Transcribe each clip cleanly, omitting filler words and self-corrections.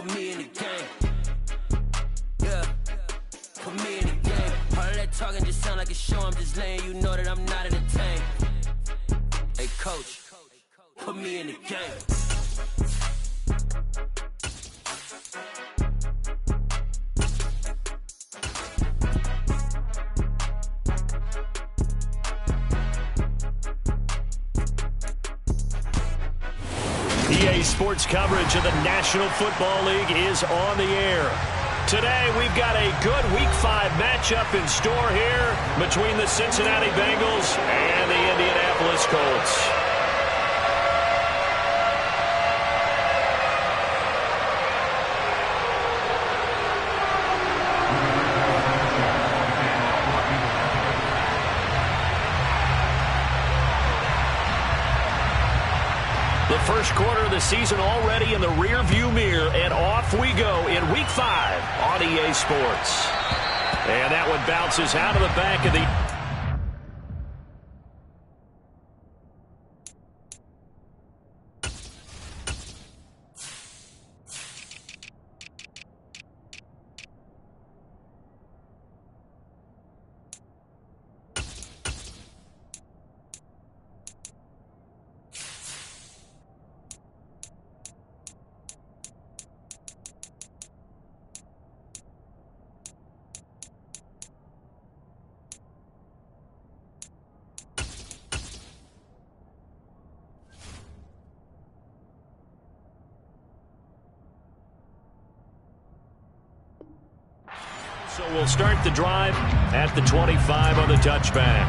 Put me in the game. Yeah, put me in the game. All of that talking just sound like a show. I'm just letting you know that I'm not entertained. Hey, coach, put me in the game. EA Sports coverage of the National Football League is on the air. Today, we've got a good Week 5 matchup in store here between the Cincinnati Bengals and the Indianapolis Colts. The first quarter of the season already in the rear-view mirror, and off we go in Week 5 on EA Sports. And that one bounces out of the back of the... So we'll start the drive at the 25 on the touchback.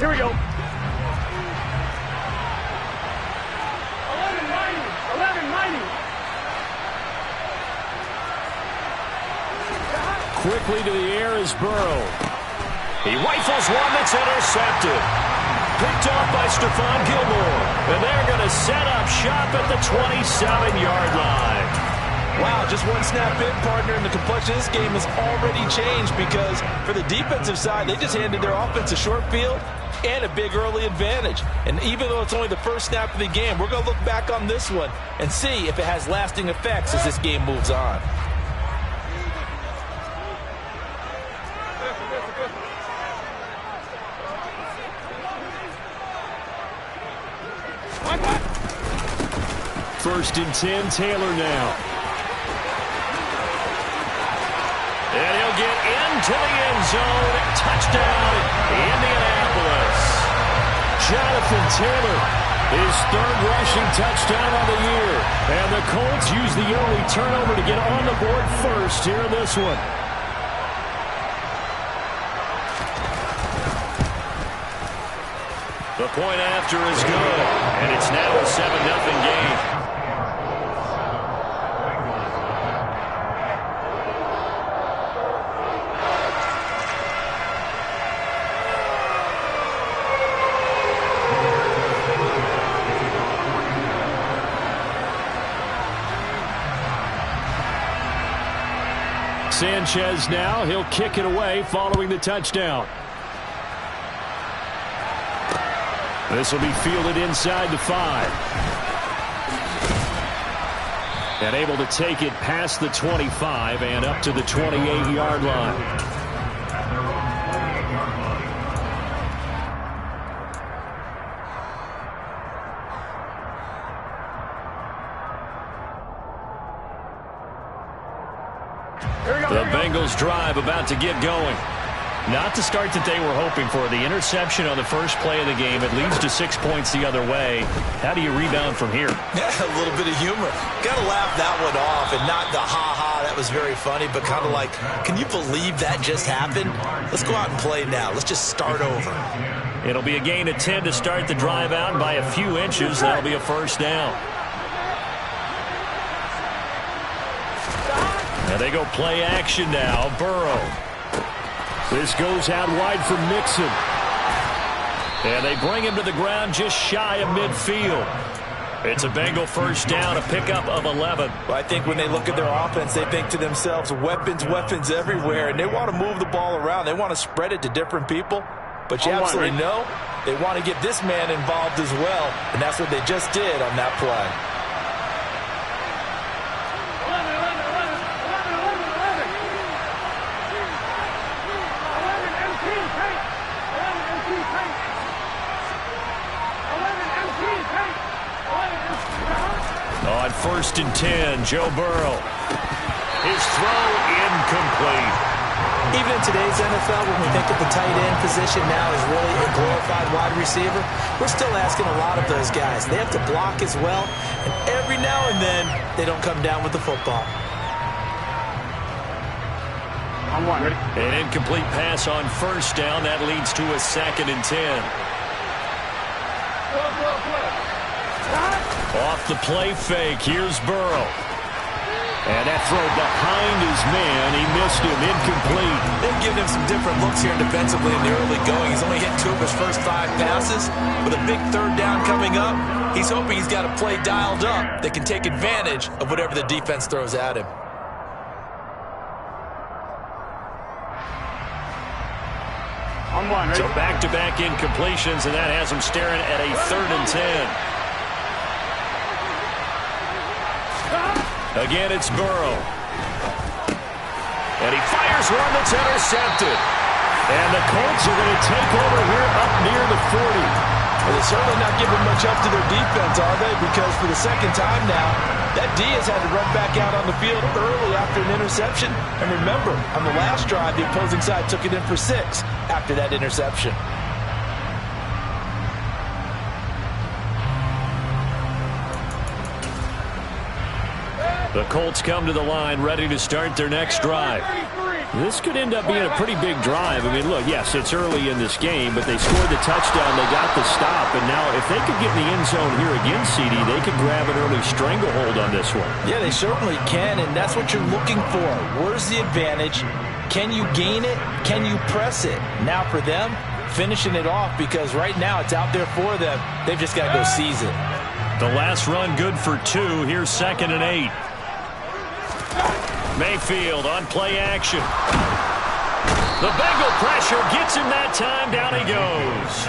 Here we go. 11 mighty. Quickly to the air is Burrow. He rifles one that's intercepted. Picked off by Stephon Gilmore. And they're going to set up shop at the 27-yard line. Wow, just one snap in, partner, and the complexion of this game has already changed because for the defensive side, they just handed their offense a short field and a big early advantage. And even though it's only the first snap of the game, we're going to look back on this one and see if it has lasting effects as this game moves on. First and 10, Taylor now. And he'll get into the end zone. Touchdown, Indianapolis. Jonathan Taylor, his third rushing touchdown on the year. And the Colts use the early turnover to get on the board first here in this one. The point after is good, and it's now a 7-0 game. Sanchez now, he'll kick it away following the touchdown. This will be fielded inside the 5. And able to take it past the 25 and up to the 28-yard line. The Bengals drive about to get going. Not the start that they were hoping for. The interception on the first play of the game. It leads to 6 points the other way. How do you rebound from here? Yeah, a little bit of humor. Got to laugh that one off and not the ha-ha, that was very funny, but kind of like, can you believe that just happened? Let's go out and play now. Let's just start over. It'll be a gain of 10 to start the drive out, and by a few inches, that'll be a first down. And they go play action now. Burrow. This goes out wide for Mixon. And they bring him to the ground just shy of midfield. It's a Bengal first down, a pickup of 11. Well, I think when they look at their offense, they think to themselves, weapons, weapons everywhere, and they want to move the ball around. They want to spread it to different people, but you absolutely know they want to get this man involved as well, and that's what they just did on that play. On 1st and 10, Joe Burrow. His throw incomplete. Even in today's NFL, when we think of the tight end position now as really a glorified wide receiver, we're still asking a lot of those guys. They have to block as well, and every now and then, they don't come down with the football. An incomplete pass on 1st down. That leads to a 2nd and 10. Off the play fake, here's Burrow. And that throw behind his man, he missed him, incomplete. They've given him some different looks here defensively in the early going. He's only hit 2 of his first 5 passes. With a big 3rd down coming up, he's hoping he's got a play dialed up that can take advantage of whatever the defense throws at him. So back-to-back incompletions, and that has him staring at a 3rd and 10. Again, it's Burrow. And he fires one that's intercepted. And the Colts are going to take over here up near the 40. Well, they're certainly not giving much up to their defense, are they? Because for the 2nd time now, that D has had to run back out on the field early after an interception. And remember, on the last drive, the opposing side took it in for 6 after that interception. The Colts come to the line ready to start their next drive. This could end up being a pretty big drive. I mean, look, yes, it's early in this game, but they scored the touchdown, they got the stop, and now if they could get in the end zone here again, CD, they could grab an early stranglehold on this one. Yeah, they certainly can, and that's what you're looking for. Where's the advantage? Can you gain it? Can you press it? Now for them, finishing it off, because right now it's out there for them. They've just got to go seize it. The last run good for 2. Here's 2nd and 8. Mayfield on play action. The Bengal pressure gets him that time. Down he goes.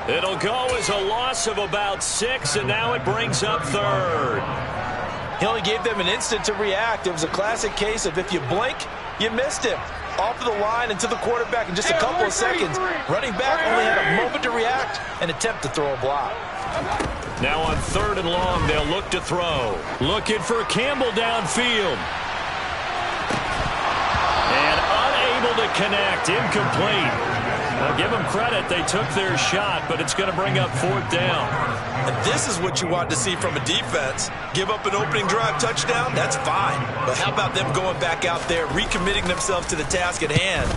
It'll go as a loss of about 6, and now it brings up 3rd. He only gave them an instant to react. It was a classic case of if you blink, you missed him. Off of the line and to the quarterback in just a couple of seconds. Running back only had a moment to react and attempt to throw a block. Now on 3rd and long, they'll look to throw. Looking for Campbell downfield. And unable to connect. Incomplete. Now give them credit. They took their shot, but it's going to bring up 4th down. And this is what you want to see from a defense. Give up an opening drive touchdown, that's fine. But how about them going back out there, recommitting themselves to the task at hand,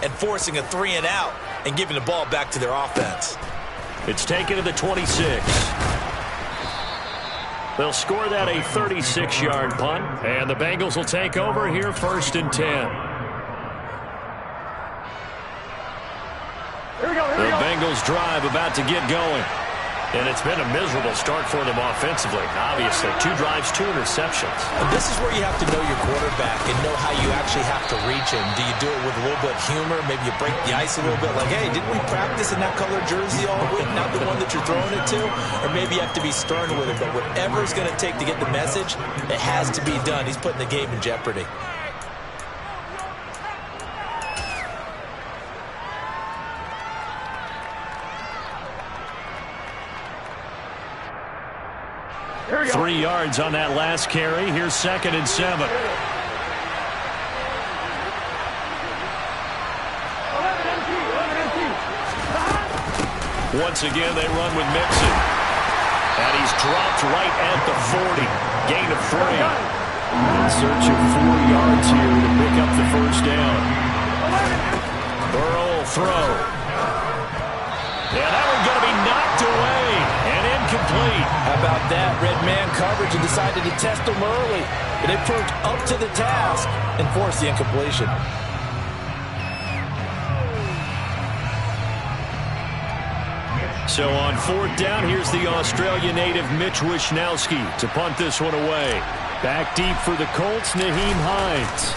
and forcing a 3 and out, and giving the ball back to their offense. It's taken to the 26. They'll score that a 36-yard punt, and the Bengals will take over here 1st and 10. The Bengals drive about to get going. And it's been a miserable start for them offensively. Obviously, 2 drives, 2 interceptions. And this is where you have to know your quarterback and know how you actually have to reach him. Do you do it with a little bit of humor? Maybe you break the ice a little bit, like, hey, didn't we practice in that colored jersey all week? Not the one that you're throwing it to? Or maybe you have to be stern with it. But whatever it's going to take to get the message, it has to be done. He's putting the game in jeopardy. Here 3 yards on that last carry. Here's 2nd and 7. Once again, they run with Mixon. And he's dropped right at the 40. Gain of 3. In search of 4 yards here to pick up the 1st down. Burrow will throw. And that one's going to be knocked away and incomplete. How about that? Red man coverage and decided to test them early. But they proved up to the task and forced the incompletion. So on 4th down, here's the Australia native Mitch Wishnowski to punt this one away. Back deep for the Colts, Naheem Hines.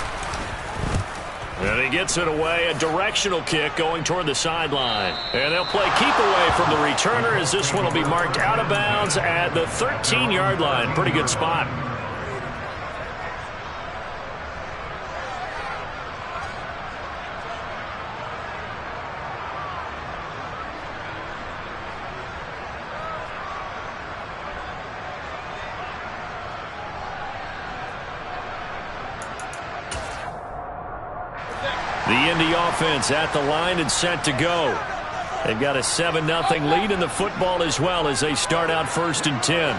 And he gets it away, a directional kick going toward the sideline. And they'll play keep away from the returner as this one will be marked out of bounds at the 13-yard line. Pretty good spot. The Indy offense at the line and set to go. They've got a 7-0 lead in the football as well as they start out 1st and 10.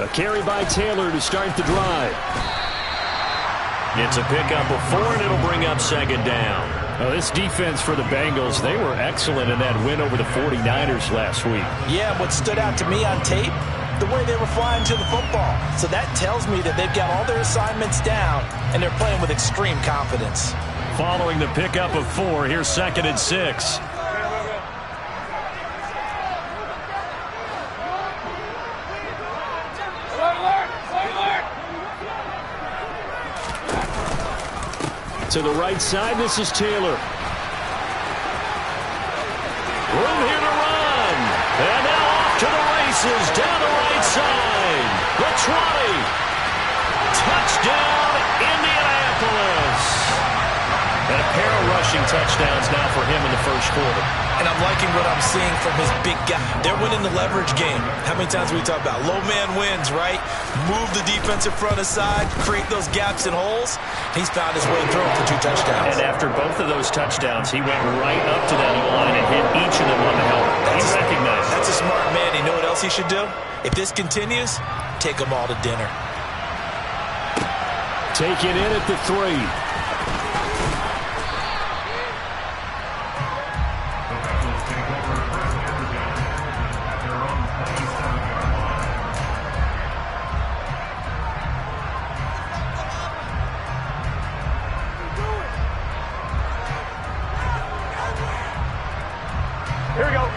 A carry by Taylor to start the drive. It's a pickup of 4, and it'll bring up 2nd down. Well, this defense for the Bengals, they were excellent in that win over the 49ers last week. Yeah, what stood out to me on tape, the way they were flying to the football. So that tells me that they've got all their assignments down, and they're playing with extreme confidence. Following the pickup of 4, here's 2nd and 6. To the right side, this is Taylor. Room here to run. And now off to the races down the right side. The 20. Touchdown, Indianapolis. And a pair of rushing touchdowns now for him in the 1st quarter. And I'm liking what I'm seeing from his big guy. They're winning the leverage game. How many times have we talked about low man wins, right? Move the defensive front aside, create those gaps and holes. He's found his way through for 2 touchdowns. And after both of those touchdowns, he went right up to that line and hit each of them on the helmet. He recognized it. That's a smart man. You know what else he should do? If this continues, take them all to dinner. Take it in at the 3.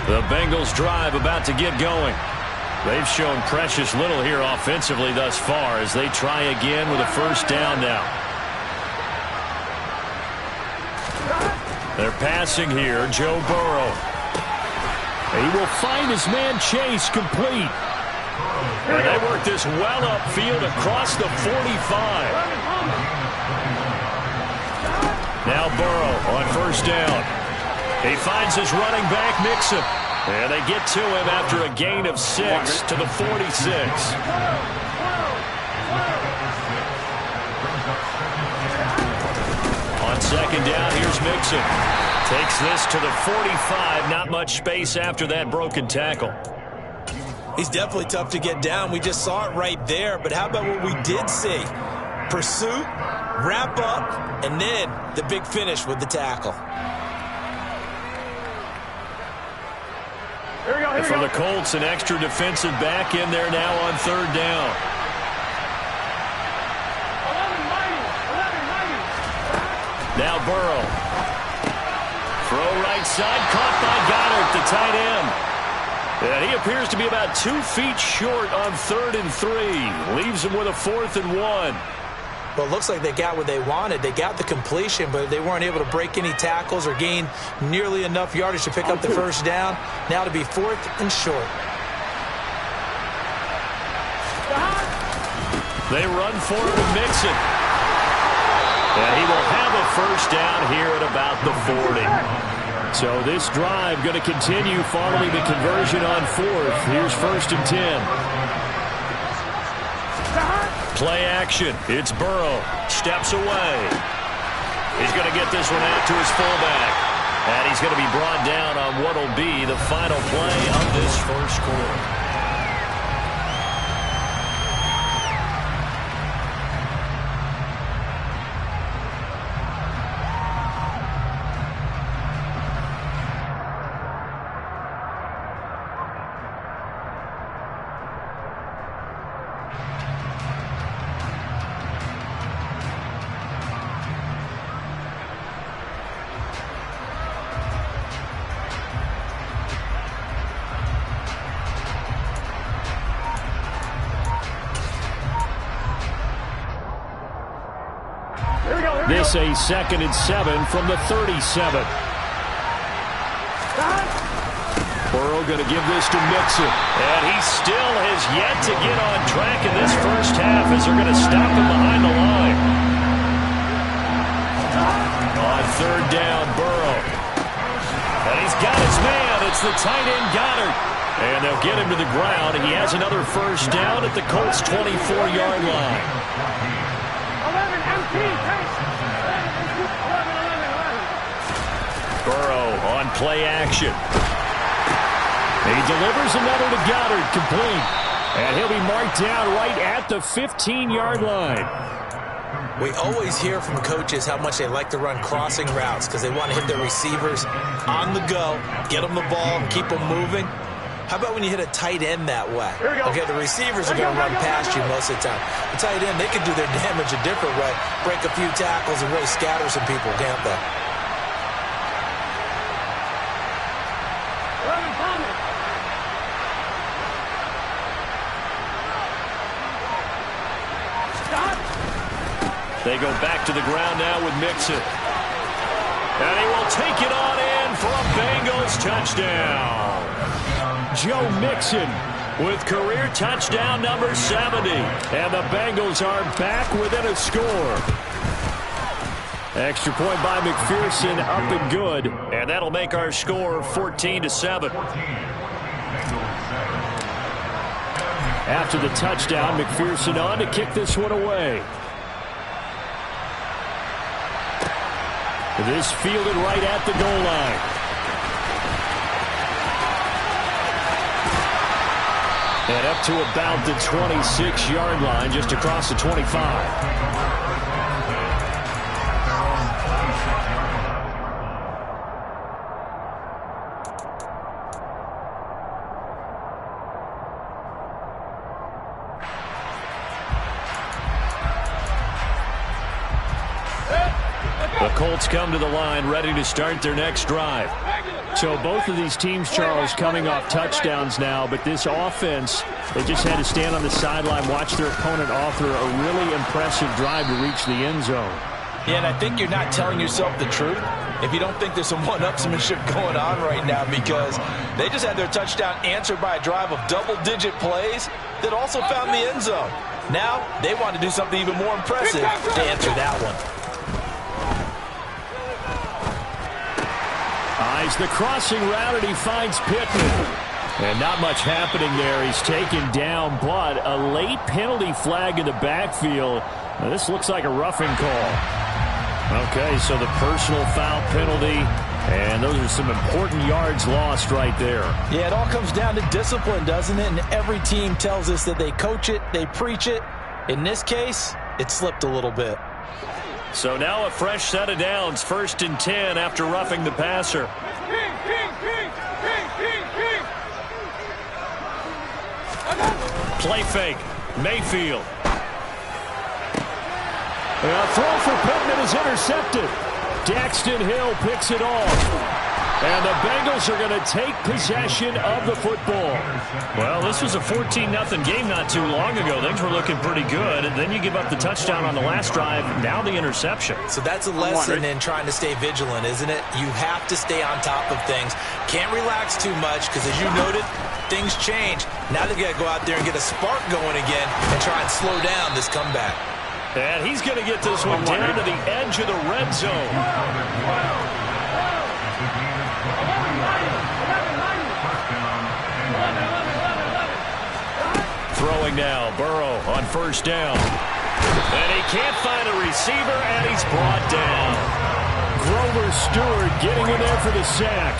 The Bengals drive about to get going. They've shown precious little here offensively thus far as they try again with a 1st down now. They're passing here, Joe Burrow. He will find his man Chase complete. And they work this well upfield across the 45. Now Burrow on 1st down. He finds his running back, Mixon. And they get to him after a gain of 6 to the 46. On 2nd down, here's Mixon. Takes this to the 45. Not much space after that broken tackle. He's definitely tough to get down. We just saw it right there. But how about what we did see? Pursuit, wrap up, and then the big finish with the tackle. For the Colts, an extra defensive back in there now on 3rd down. Now Burrow. Throw right side, caught by Goddard, the tight end. And he appears to be about 2 feet short on 3rd and 3. Leaves him with a 4th and 1. Well, it looks like they got what they wanted. They got the completion, but they weren't able to break any tackles or gain nearly enough yardage to pick up the 1st down. Now to be 4th and short. They run for him to Mixon. And he will have a 1st down here at about the 40. So this drive going to continue following the conversion on 4th. Here's 1st and 10. Play action. It's Burrow. Steps away. He's going to get this one out to his fullback. And he's going to be brought down on what will be the final play of this 1st quarter. This a 2nd and 7 from the 37. Burrow going to give this to Mixon. And he still has yet to get on track in this first half as they're going to stop him behind the line. On 3rd down, Burrow. And he's got his man. It's the tight end Goddard. And they'll get him to the ground. He has another first down at the Colts' 24-yard line. Burrow on play action. He delivers another to Goddard, complete. And he'll be marked down right at the 15-yard line. We always hear from coaches how much they like to run crossing routes because they want to hit their receivers on the go, get them the ball, keep them moving. How about when you hit a tight end that way? Okay, the receivers are going to run past you most of the time. The tight end, they can do their damage a different way, break a few tackles and really scatter some people, can't they? They go back to the ground now with Mixon. And he will take it on in for a Bengals touchdown. Joe Mixon with career touchdown number 70. And the Bengals are back within a score. Extra point by McPherson, up and good. And that'll make our score 14-7. After the touchdown, McPherson on to kick this one away. This fielded right at the goal line. And up to about the 26-yard line, just across the 25. The Colts come to the line ready to start their next drive. So both of these teams, Charles, coming off touchdowns now, but this offense, they just had to stand on the sideline, watch their opponent author a really impressive drive to reach the end zone. Yeah, and I think you're not telling yourself the truth if you don't think there's some one-upsmanship going on right now, because they just had their touchdown answered by a drive of double-digit plays that also found the end zone. Now they want to do something even more impressive to answer that one. Eyes the crossing route, and he finds Pittman. And not much happening there. He's taken down, but a late penalty flag in the backfield. Now, this looks like a roughing call. Okay, so the personal foul penalty, and those are some important yards lost right there. Yeah, it all comes down to discipline, doesn't it? And every team tells us that they coach it, they preach it. In this case, it slipped a little bit. So now a fresh set of downs, 1st and 10 after roughing the passer. Play fake, Mayfield. A throw for Pittman is intercepted. Daxton Hill picks it off. And the Bengals are going to take possession of the football. Well, this was a 14-0 game not too long ago. Things were looking pretty good. And then you give up the touchdown on the last drive. Now the interception. So that's a lesson in trying to stay vigilant, isn't it? You have to stay on top of things. Can't relax too much because, as you noted, things change. Now they got to go out there and get a spark going again and try and slow down this comeback. And he's going to get this one down to the edge of the red zone. Throwing now, Burrow on 1st down. And he can't find a receiver, and he's brought down. Grover Stewart getting in there for the sack.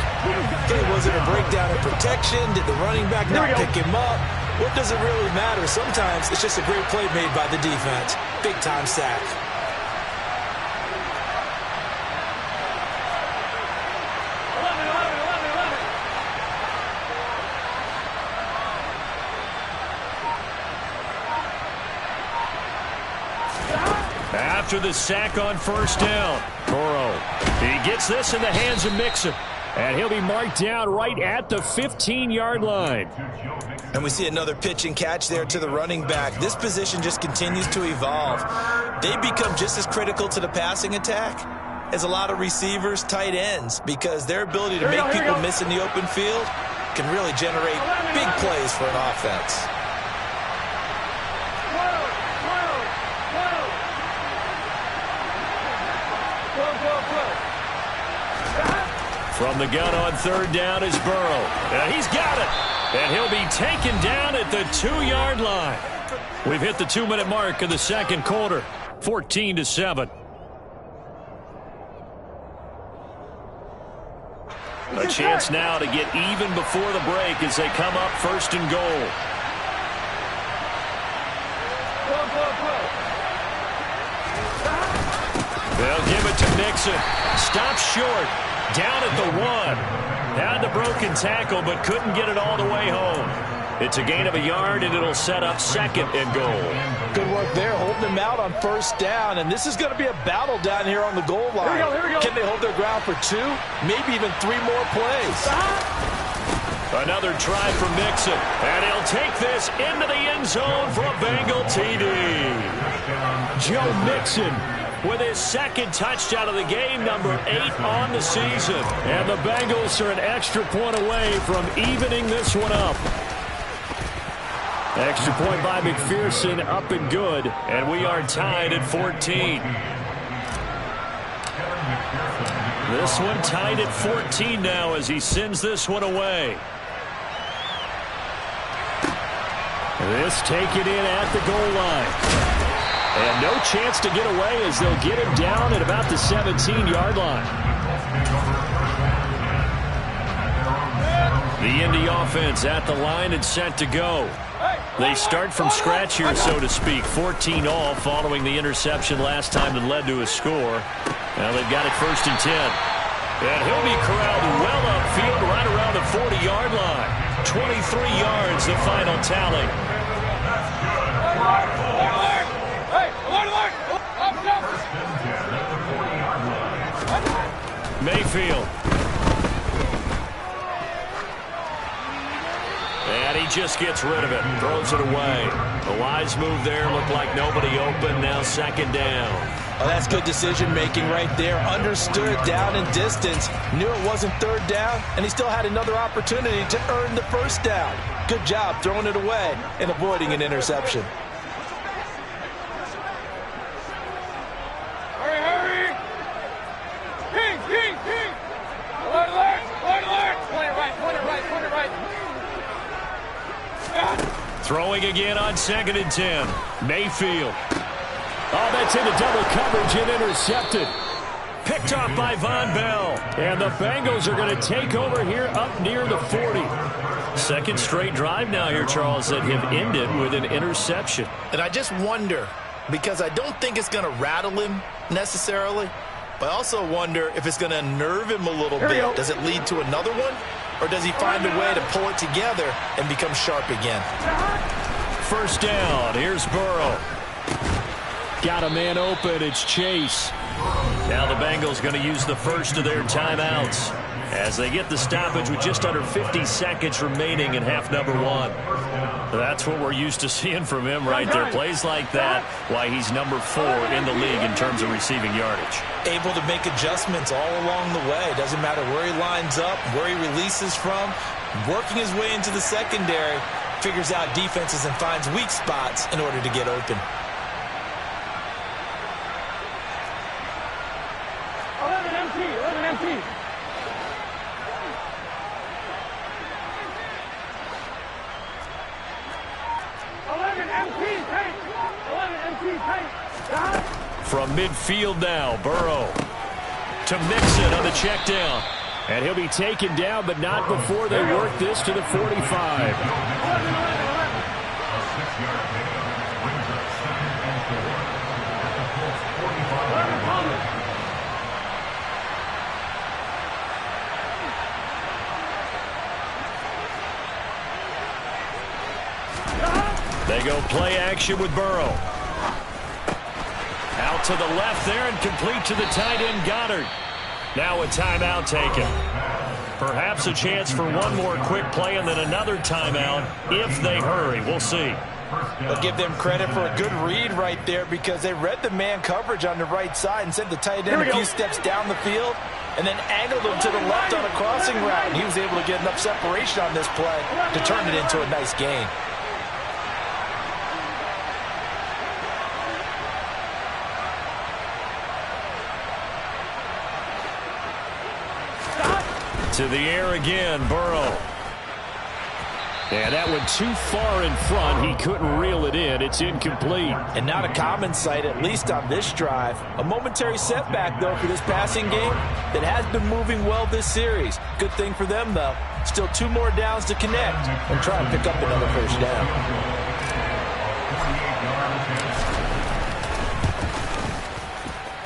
Okay, was it a breakdown in protection? Did the running back not pick him up? What does it really matter? Sometimes it's just a great play made by the defense. Big-time sack. After the sack on 1st down, Burrow, he gets this in the hands of Mixon. And he'll be marked down right at the 15-yard line. And we see another pitch and catch there to the running back. This position just continues to evolve. They become just as critical to the passing attack as a lot of receivers, tight ends, because their ability to make people miss in the open field can really generate big plays for an offense. From the gun on third down is Burrow. And he's got it. And he'll be taken down at the 2-yard line. We've hit the 2-minute mark of the second quarter. 14-7. A chance now to get even before the break as they come up first and goal. They'll give it to Mixon. Stops short. Down at the 1. Had the broken tackle, but couldn't get it all the way home. It's a gain of a yard, and it'll set up second and goal. Good work there, holding them out on first down. And this is going to be a battle down here on the goal line. Here we go. Can they hold their ground for 2, maybe even 3 more plays? Another try for Mixon. And he'll take this into the end zone for a Bengal TD. Joe Mixon with his second touchdown of the game, number 8 on the season. And the Bengals are an extra point away from evening this one up. Extra point by McPherson, up and good. And we are tied at 14. This one tied at 14 now as he sends this one away. This taken in at the goal line. And no chance to get away as they'll get him down at about the 17-yard line. The Indy offense at the line and set to go. They start from scratch here, so to speak. 14 all following the interception last time that led to a score. Now they've got it first and 10. And he'll be corralled well upfield right around the 40-yard line. 23 yards, the final tally. Mayfield. And he just gets rid of it. Throws it away. A wise move there. Looked like nobody open. Now second down. Oh, that's good decision-making right there. Understood down and distance. Knew it wasn't third down, and he still had another opportunity to earn the first down. Good job throwing it away and avoiding an interception. Throwing again on second and 10. Mayfield. Oh, that's into double coverage and intercepted. Picked off by Von Bell. And the Bengals are going to take over here up near the 40. Second straight drive now here, Charles, that have ended with an interception. And I just wonder, because I don't think it's going to rattle him necessarily, but I also wonder if it's going to unnerve him a little bit. Does it lead to another one? Or does he find a way to pull it together and become sharp again? First down. Here's Burrow. Got a man open. It's Chase. Now the Bengals going to use the first of their timeouts as they get the stoppage with just under 50 seconds remaining in half number 1. That's what we're used to seeing from him right there. Plays like that, why he's number 4 in the league in terms of receiving yardage. Able to make adjustments all along the way. Doesn't matter where he lines up, where he releases from. Working his way into the secondary, figures out defenses and finds weak spots in order to get open. 11 empty. 11 empty, tight. From midfield now, Burrow to Mixon on the check down. And he'll be taken down, but not before they work this to the 45. They go play action with Burrow. Out to the left there and complete to the tight end Goddard. Now a timeout taken. Perhaps a chance for one more quick play and then another timeout if they hurry. We'll see. I'll give them credit for a good read right there because they read the man coverage on the right side and sent the tight end a few steps down the field and then angled him to the left on a crossing route. And he was able to get enough separation on this play to turn it into a nice gain. To the air again, Burrow. And that went too far in front. He couldn't reel it in. It's incomplete. And not a common sight, at least on this drive. A momentary setback, though, for this passing game that has been moving well this series. Good thing for them, though. Still 2 more downs to connect and try and pick up another first down.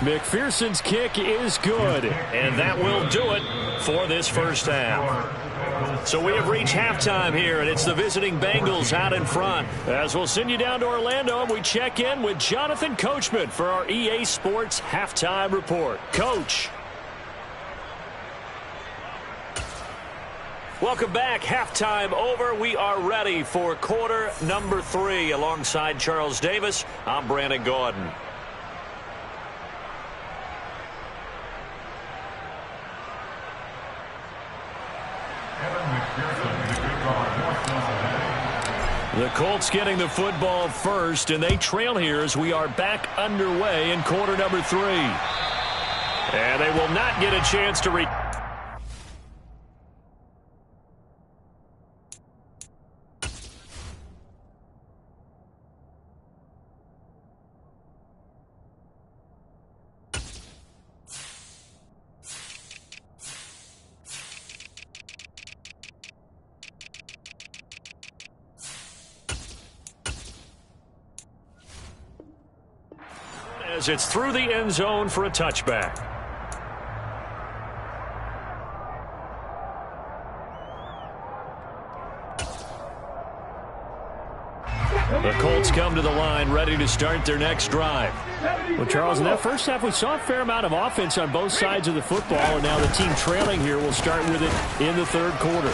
McPherson's kick is good, and that will do it for this first half. So we have reached halftime here, and it's the visiting Bengals out in front. As we'll send you down to Orlando, and we check in with Jonathan Coachman for our EA Sports Halftime Report. Coach. Welcome back. Halftime over. We are ready for quarter number 3. Alongside Charles Davis, I'm Brandon Gordon. The Colts getting the football first, and they trail here as we are back underway in quarter number 3. And they will not get a chance to as it's through the end zone for a touchback. The Colts come to the line ready to start their next drive. Well, Charles, in that first half, we saw a fair amount of offense on both sides of the football, and now the team trailing here will start with it in the third quarter.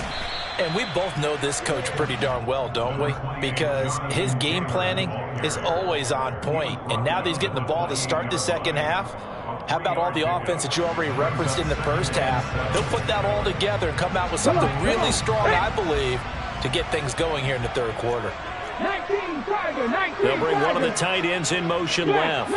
And we both know this coach pretty darn well, don't we? Because his game planning is always on point. And now that he's getting the ball to start the second half, how about all the offense that you already referenced in the first half? He'll put that all together and come out with something really strong, I believe, to get things going here in the third quarter. They'll bring one of the tight ends in motion left.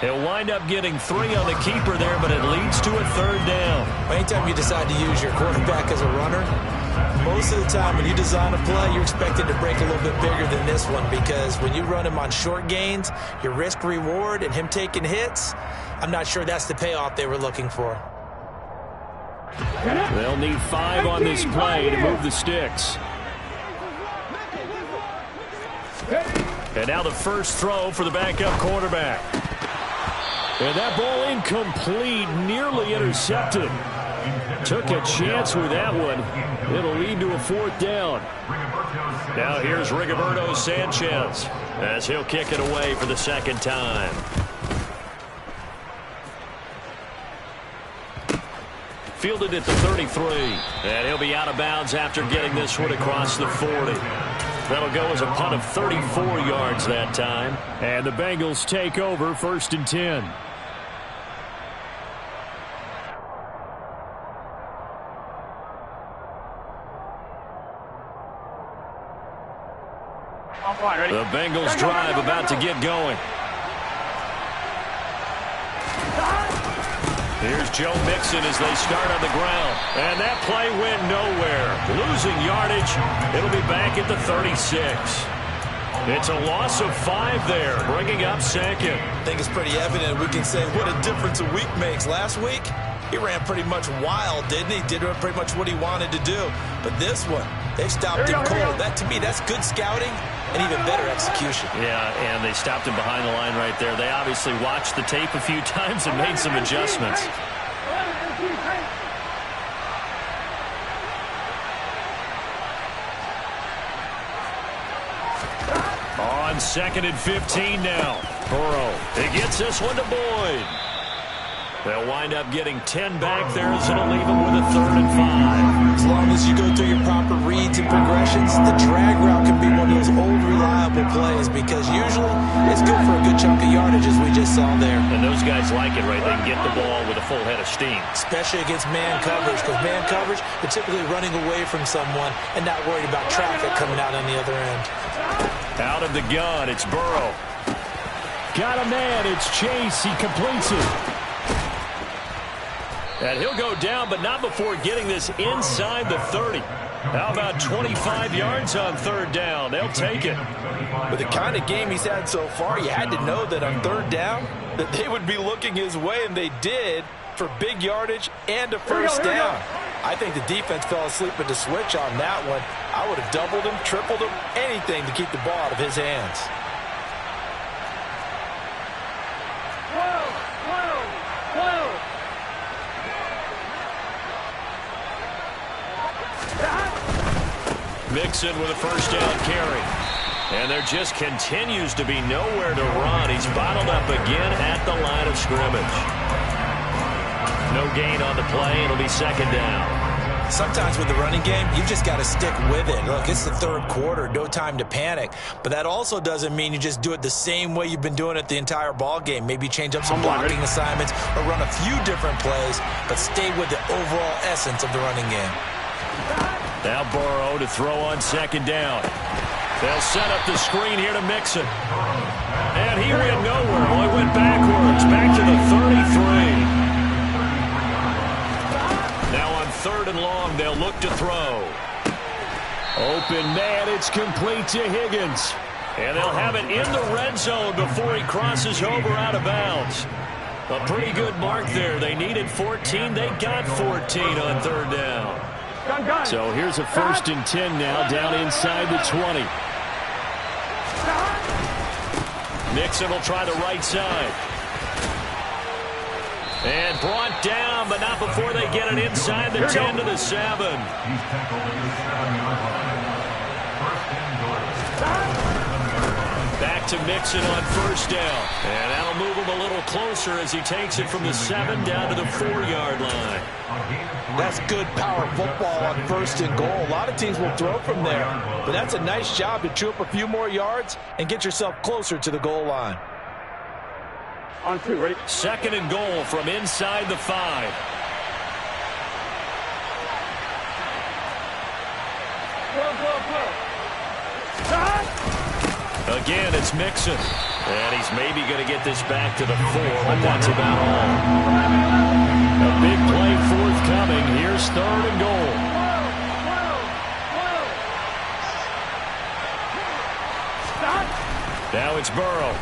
He'll wind up getting 3 on the keeper there, but it leads to a third down. Anytime you decide to use your quarterback as a runner, most of the time when you design a play, you're expected to break a little bit bigger than this one because when you run him on short gains, your risk-reward and him taking hits, I'm not sure that's the payoff they were looking for. They'll need 5 on this play to move the sticks. And now the first throw for the backup quarterback. And that ball incomplete, nearly intercepted. Took a chance with that one. It'll lead to a fourth down. Now here's Rigoberto Sanchez as he'll kick it away for the second time. Fielded at the 33. And he'll be out of bounds after getting this one across the 40. That'll go as a punt of 34 yards that time. And the Bengals take over 1st and 10. The Bengals drive about to get going. Here's Joe Mixon as they start on the ground. And that play went nowhere. Losing yardage. It'll be back at the 36. It's a loss of 5 there, bringing up second. I think it's pretty evident we can say what a difference a week makes. Last week, he ran pretty much wild, didn't he? Did pretty much what he wanted to do. But this one, they stopped him cold. That, to me, that's good scouting and even better execution. Yeah, and they stopped him behind the line right there. They obviously watched the tape a few times and made some adjustments. On On 2nd and 15 now. Burrow, he gets this one to Boyd. They'll wind up getting 10 back there, as it'll leave them with a 3rd and 5. As long as you go through your proper reads and progressions, the drag route can be one of those old reliable plays because usually it's good for a good chunk of yardage, as we just saw there. And those guys like it, right? They can get the ball with a full head of steam. Especially against man coverage, because man coverage, they're typically running away from someone and not worried about traffic coming out on the other end. Out of the gun, it's Burrow. Got a man, it's Chase. He completes it. And he'll go down, but not before getting this inside the 30. How about 25 yards on 3rd down? They'll take it. With the kind of game he's had so far, you had to know that on 3rd down that they would be looking his way, and they did, for big yardage and a 1st down. I think the defense fell asleep at the switch on that one. I would have doubled him, tripled him, anything to keep the ball out of his hands. Mixon with a 1st down carry. And there just continues to be nowhere to run. He's bottled up again at the line of scrimmage. No gain on the play. It'll be 2nd down. Sometimes with the running game, you just got to stick with it. Look, it's the 3rd quarter, no time to panic. But that also doesn't mean you just do it the same way you've been doing it the entire ball game. Maybe change up some blocking assignments or run a few different plays, but stay with the overall essence of the running game. Now Burrow to throw on 2nd down. They'll set up the screen here to Mixon. And he went nowhere. Well, he went backwards, back to the 33. Now on 3rd and long, they'll look to throw. Open man, it's complete to Higgins. And they'll have it in the red zone before he crosses over out of bounds. A pretty good mark there. They needed 14. They got 14 on 3rd down. So here's a 1st and 10 now, down inside the 20. Mixon will try the right side. And brought down, but not before they get it inside the 10 to the 7. Back to Mixon on 1st down. And that'll move him a little closer as he takes it from the 7 down to the 4-yard line. That's good power football on 1st and goal. A lot of teams will throw from there, but that's a nice job to chew up a few more yards and get yourself closer to the goal line. On 2, ready? 2nd and goal from inside the 5. Again, it's Mixon. And he's maybe going to get this back to the 4, but that's about all. A big play forthcoming. Here's 3rd and goal. Now it's Burrow.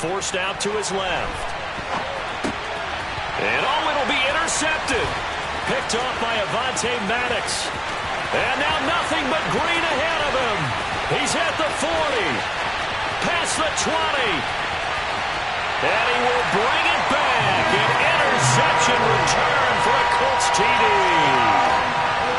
Forced out to his left. And oh, it'll be intercepted. Picked off by Avonte Maddox. And now nothing but green ahead of him. He's at the 40. Past the 20. And he will bring it back. An interception return for a Colts TD.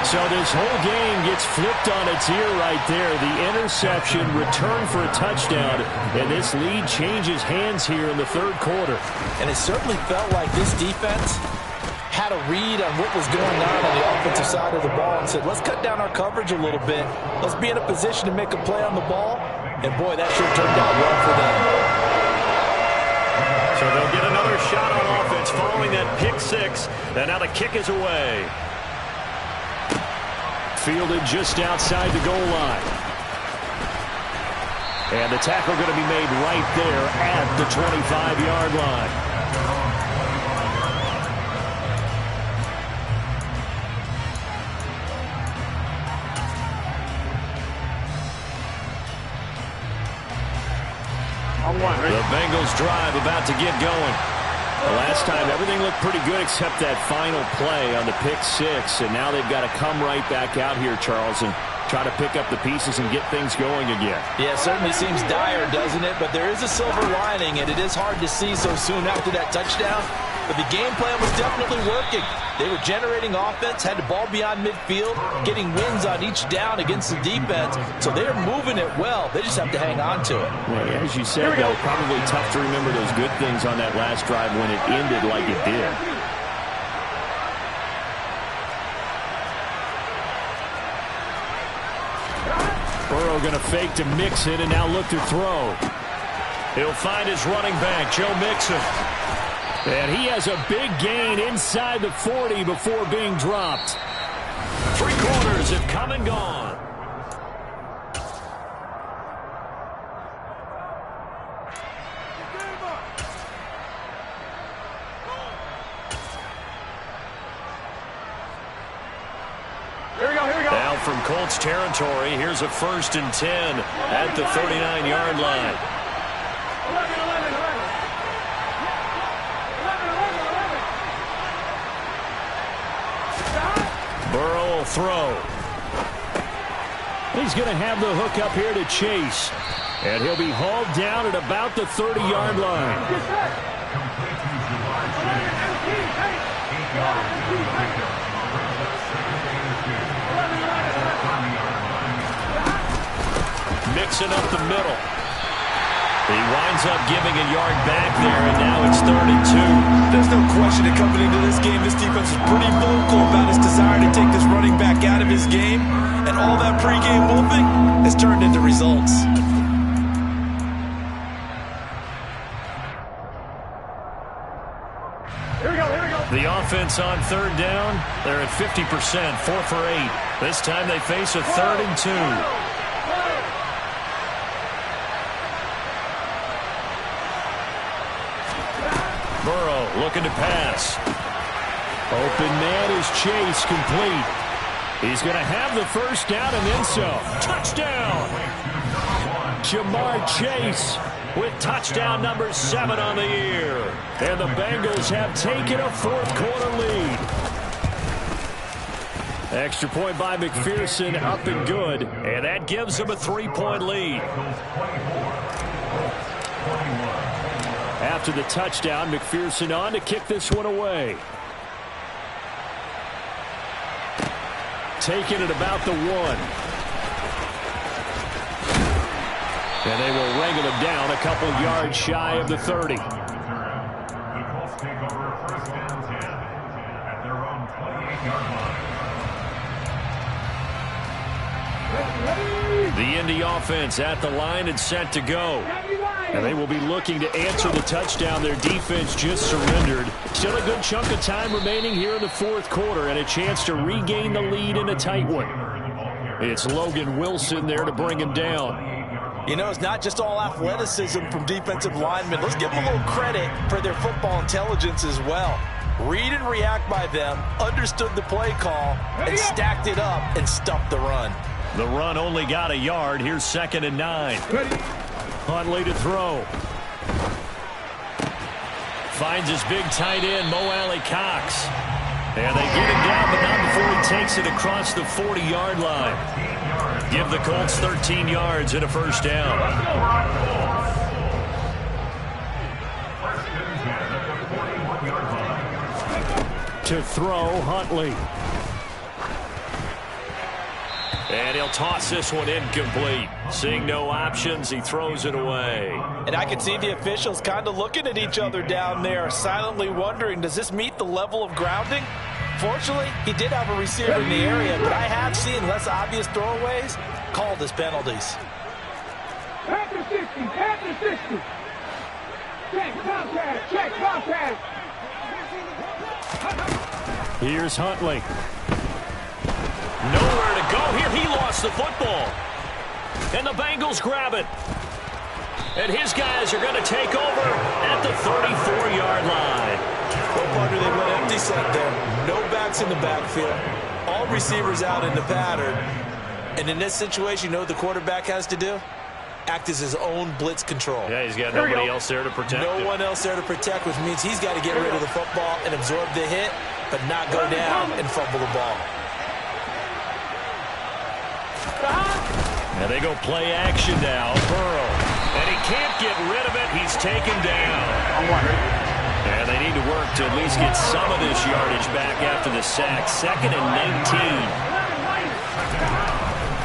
So this whole game gets flipped on its ear right there. The interception return for a touchdown. And this lead changes hands here in the 3rd quarter. And it certainly felt like this defense had a read on what was going on the offensive side of the ball and said, let's cut down our coverage a little bit. Let's be in a position to make a play on the ball. And boy, that sure turned out well for them. So they'll get another shot on offense following that pick 6. And now the kick is away. Fielded just outside the goal line. And the tackle going to be made right there at the 25-yard line. The Bengals drive about to get going. The last time, everything looked pretty good except that final play on the pick 6. And now they've got to come right back out here, Charles, and try to pick up the pieces and get things going again. Yeah, it certainly seems dire, doesn't it? But there is a silver lining, and it is hard to see so soon after that touchdown. but the game plan was definitely working. They were generating offense, had the ball beyond midfield, getting wins on each down against the defense, so they're moving it well. They just have to hang on to it. Well, as you said, though, probably tough to remember those good things on that last drive when it ended like it did. Burrow going to fake to Mixon and now look to throw. He'll find his running back, Joe Mixon. And he has a big gain inside the 40 before being dropped. 3 quarters have come and gone. Now from Colts territory, here's a 1st and 10 at the 39-yard line. Burrow will throw. He's going to have the hook up here to Chase. And he'll be hauled down at about the 30-yard line. Mixing up the middle. He winds up giving a yard back there, and now it's 3rd and 2. There's no question that coming into this game, this defense is pretty vocal about his desire to take this running back out of his game, and all that pregame wolfing has turned into results. The offense on 3rd down, they're at 50%, 4 for 8. This time they face a 3rd and 2. Burrow looking to pass. Open man is Chase, complete. He's going to have the 1st down and then some. Touchdown! Jamar Chase with touchdown number 7 on the year. And the Bengals have taken a 4th quarter lead. Extra point by McPherson, up and good. And that gives them a 3-point lead. After the touchdown, McPherson on to kick this one away. Taking it about the 1. And they will wrangle him down a couple yards shy of the 30. The Indy offense at the line and set to go. And they will be looking to answer the touchdown their defense just surrendered. Still a good chunk of time remaining here in the 4th quarter and a chance to regain the lead in a tight one. It's Logan Wilson there to bring him down. You know, it's not just all athleticism from defensive linemen. Let's give them a little credit for their football intelligence as well. Read and react by them, understood the play call, and stacked it up and stuffed the run. The run only got a yard. Here's 2nd and 9. Huntley to throw. Finds his big tight end, Mo Alley Cox. And they get him down, but not before he takes it across the 40-yard line. Give the Colts 13 yards and a 1st down. To throw, Huntley. And he'll toss this one incomplete. Seeing no options, he throws it away. And I can see the officials kind of looking at each other down there, silently wondering, does this meet the level of grounding? Fortunately, he did have a receiver in the area, but I have seen less obvious throwaways called as penalties. After 60, after 60. Check contact, check contact. Here's Huntley. Nowhere to go here. He lost the football. And the Bengals grab it. And his guys are going to take over at the 34-yard line. Well, partner, they went empty set there. No backs in the backfield. All receivers out in the pattern. And in this situation, you know what the quarterback has to do? Act as his own blitz control. Yeah, he's got nobody else there to protect him. No one else there to protect, which means he's got to get rid of the football and absorb the hit, but not go down and fumble the ball. And they go play action now. Burrow. And he can't get rid of it. He's taken down. And they need to work to at least get some of this yardage back after the sack. 2nd and 19.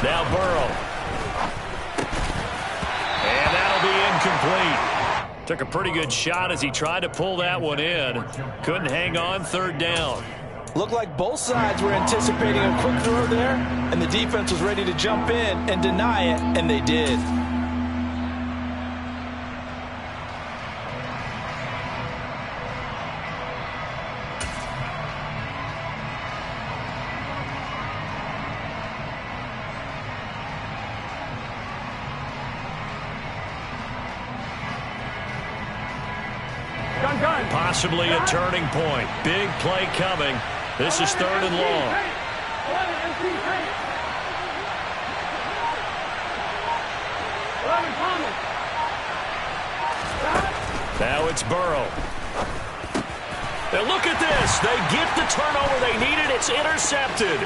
Now Burrow. And that'll be incomplete. Took a pretty good shot as he tried to pull that one in. Couldn't hang on. 3rd down. Looked like both sides were anticipating a quick throw there, and the defense was ready to jump in and deny it, and they did. Possibly a turning point. Big play coming. This is 3rd and long. Now it's Burrow. And look at this. They get the turnover they needed. It's intercepted.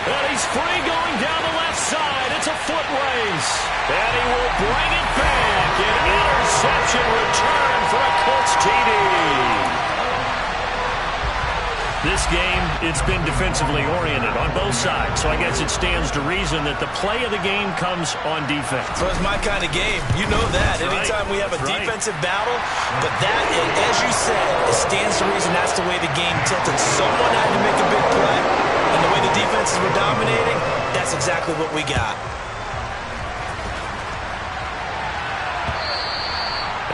And he's free going down the left side. It's a foot race. And he will bring it back. An interception return for a Colts TD. This game, it's been defensively oriented on both sides, so I guess it stands to reason that the play of the game comes on defense. So it's my kind of game. You know that. Anytime we have a defensive battle, but that, as you said, it stands to reason that's the way the game tilted. Someone had to make a big play, and the way the defenses were dominating, that's exactly what we got.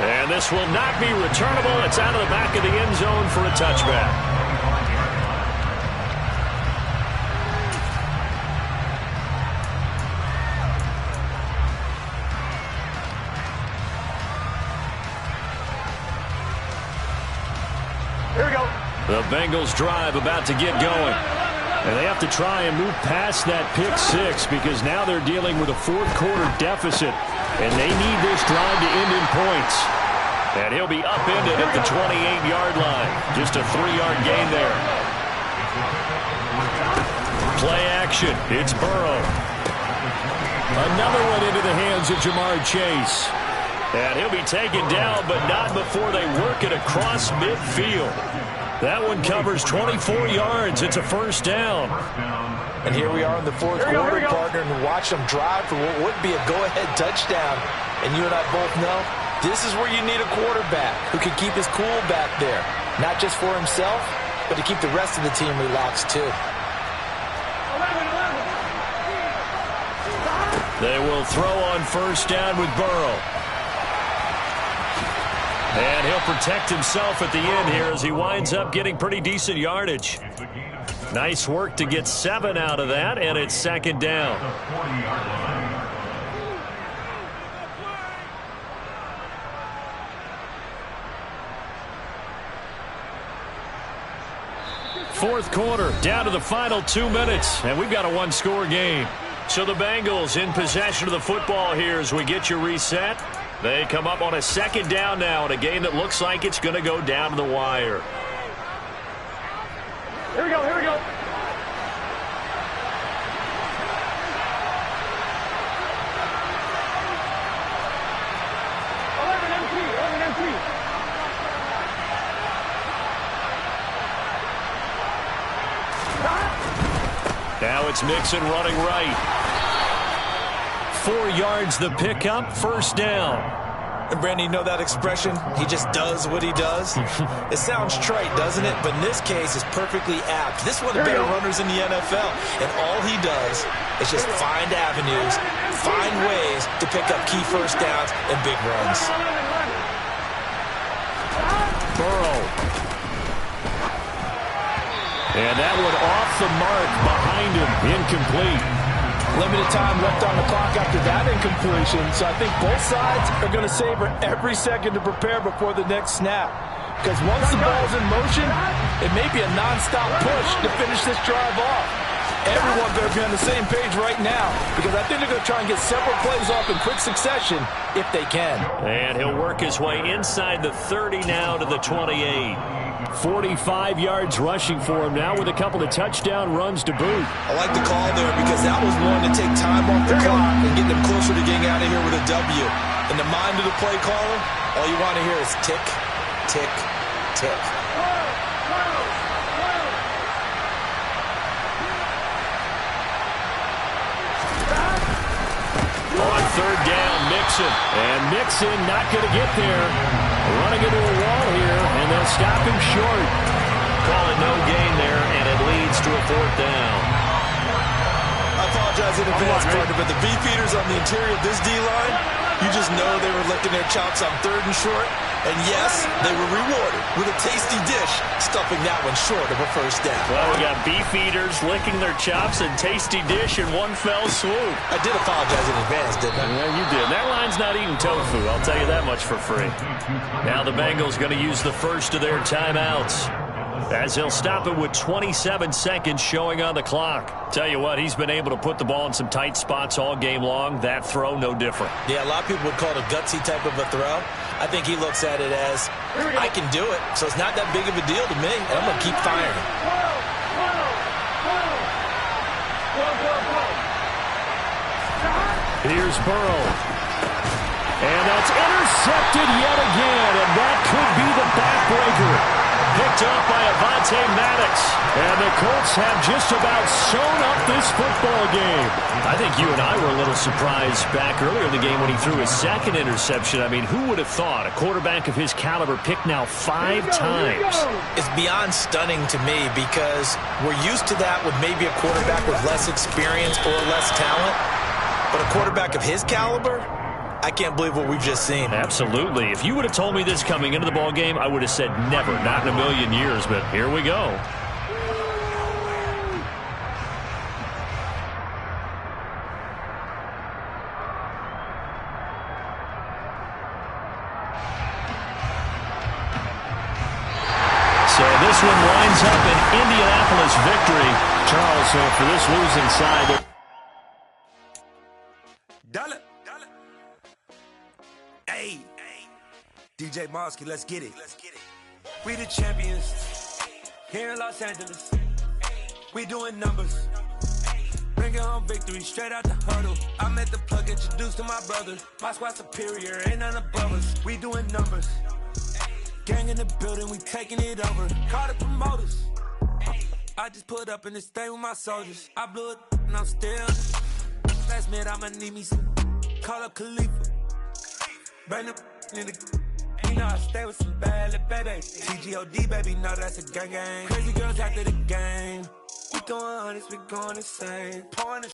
And this will not be returnable. It's out of the back of the end zone for a touchback. The Bengals drive about to get going. And they have to try and move past that pick 6 because now they're dealing with a 4th quarter deficit. And they need this drive to end in points. And he'll be upended at the 28-yard line. Just a 3-yard gain there. Play action. It's Burrow. Another one into the hands of Jamar Chase. And he'll be taken down, but not before they work it across midfield. That one covers 24 yards. It's a 1st down. And here we are in the 4th quarter, partner, and watch them drive for what would be a go-ahead touchdown. And you and I both know this is where you need a quarterback who can keep his cool back there. Not just for himself, but to keep the rest of the team relaxed too. They will throw on 1st down with Burrow. And he'll protect himself at the end here as he winds up getting pretty decent yardage. Nice work to get 7 out of that, and it's 2nd down. Fourth quarter, down to the final 2 minutes, and we've got a 1-score game. So the Bengals in possession of the football here as we get you reset. They come up on a 2nd down now in a game that looks like it's going to go down to the wire. Here we go, here we go. Now it's Mixon running right. 4 yards the pickup, 1st down. And Brandon, you know that expression? He just does what he does. It sounds trite, doesn't it? But in this case, it's perfectly apt. This is one of the better runners in the NFL. And all he does is just find avenues, find ways to pick up key 1st downs and big runs. Burrow. And that one off the mark behind him, incomplete. Limited time left on the clock after that incompletion, so I think both sides are going to savor every second to prepare before the next snap. Because once the ball's in motion, it may be a nonstop push to finish this drive off. Everyone better be on the same page right now, because I think they're going to try and get several plays off in quick succession if they can. And he'll work his way inside the 30 now to the 28. 45 yards rushing for him now with a couple of touchdown runs to boot. I like the call there because that was one to take time off the clock and get them closer to getting out of here with a W. In the mind of the play caller, all you want to hear is tick, tick, tick. On third down, Mixon. And Mixon not going to get there. Running into a wall here, and they'll stop him short. Call it no gain there, and it leads to a fourth down. I apologize in advance, partner, but the beefeaters on the interior of this D-line, you just know they were licking their chops on third and short. And yes, they were rewarded with a tasty dish, stuffing that one short of a first down. Well, we got beefeaters licking their chops and tasty dish in one fell swoop. I did apologize in advance, didn't I? Yeah, you did. That line's not eating tofu, I'll tell you that much for free. Now the Bengals going to use the first of their timeouts, as he'll stop it with 27 seconds showing on the clock. Tell you what, he's been able to put the ball in some tight spots all game long. That throw, no different. Yeah, a lot of people would call it a gutsy type of a throw. I think he looks at it as, I can do it, so it's not that big of a deal to me, and I'm going to keep firing. Here's Burrow. And that's intercepted yet again, and that could be the backbreaker. Picked up by Avonte Maddox. And the Colts have just about sewn up this football game. I think you and I were a little surprised back earlier in the game when he threw his second interception. I mean, who would have thought a quarterback of his caliber picked now 5 times? It's beyond stunning to me because we're used to that with maybe a quarterback with less experience or less talent. But a quarterback of his caliber, I can't believe what we've just seen. Absolutely. If you would have told me this coming into the ball game, I would have said never, not in a million years, but here we go. So this one winds up an Indianapolis victory. Charles, for this losing side. Hey, DJ Mosky, let's get it. We the champions here in Los Angeles. We doing numbers. Bringing home victory straight out the huddle. I met the plug, introduced to my brother. My squad superior, ain't none above us. We doing numbers. Gang in the building, we taking it over. Call the promoters. I just put up in this thing with my soldiers. I blew it and I'm still. Last minute I'ma need me some. Call up Khalifa. Bring them in the. You know I stay with some bad little baby. TGOD, baby, know that's a gang gang. Crazy girls after the game. We throwing hundreds, we going insane. Pouring the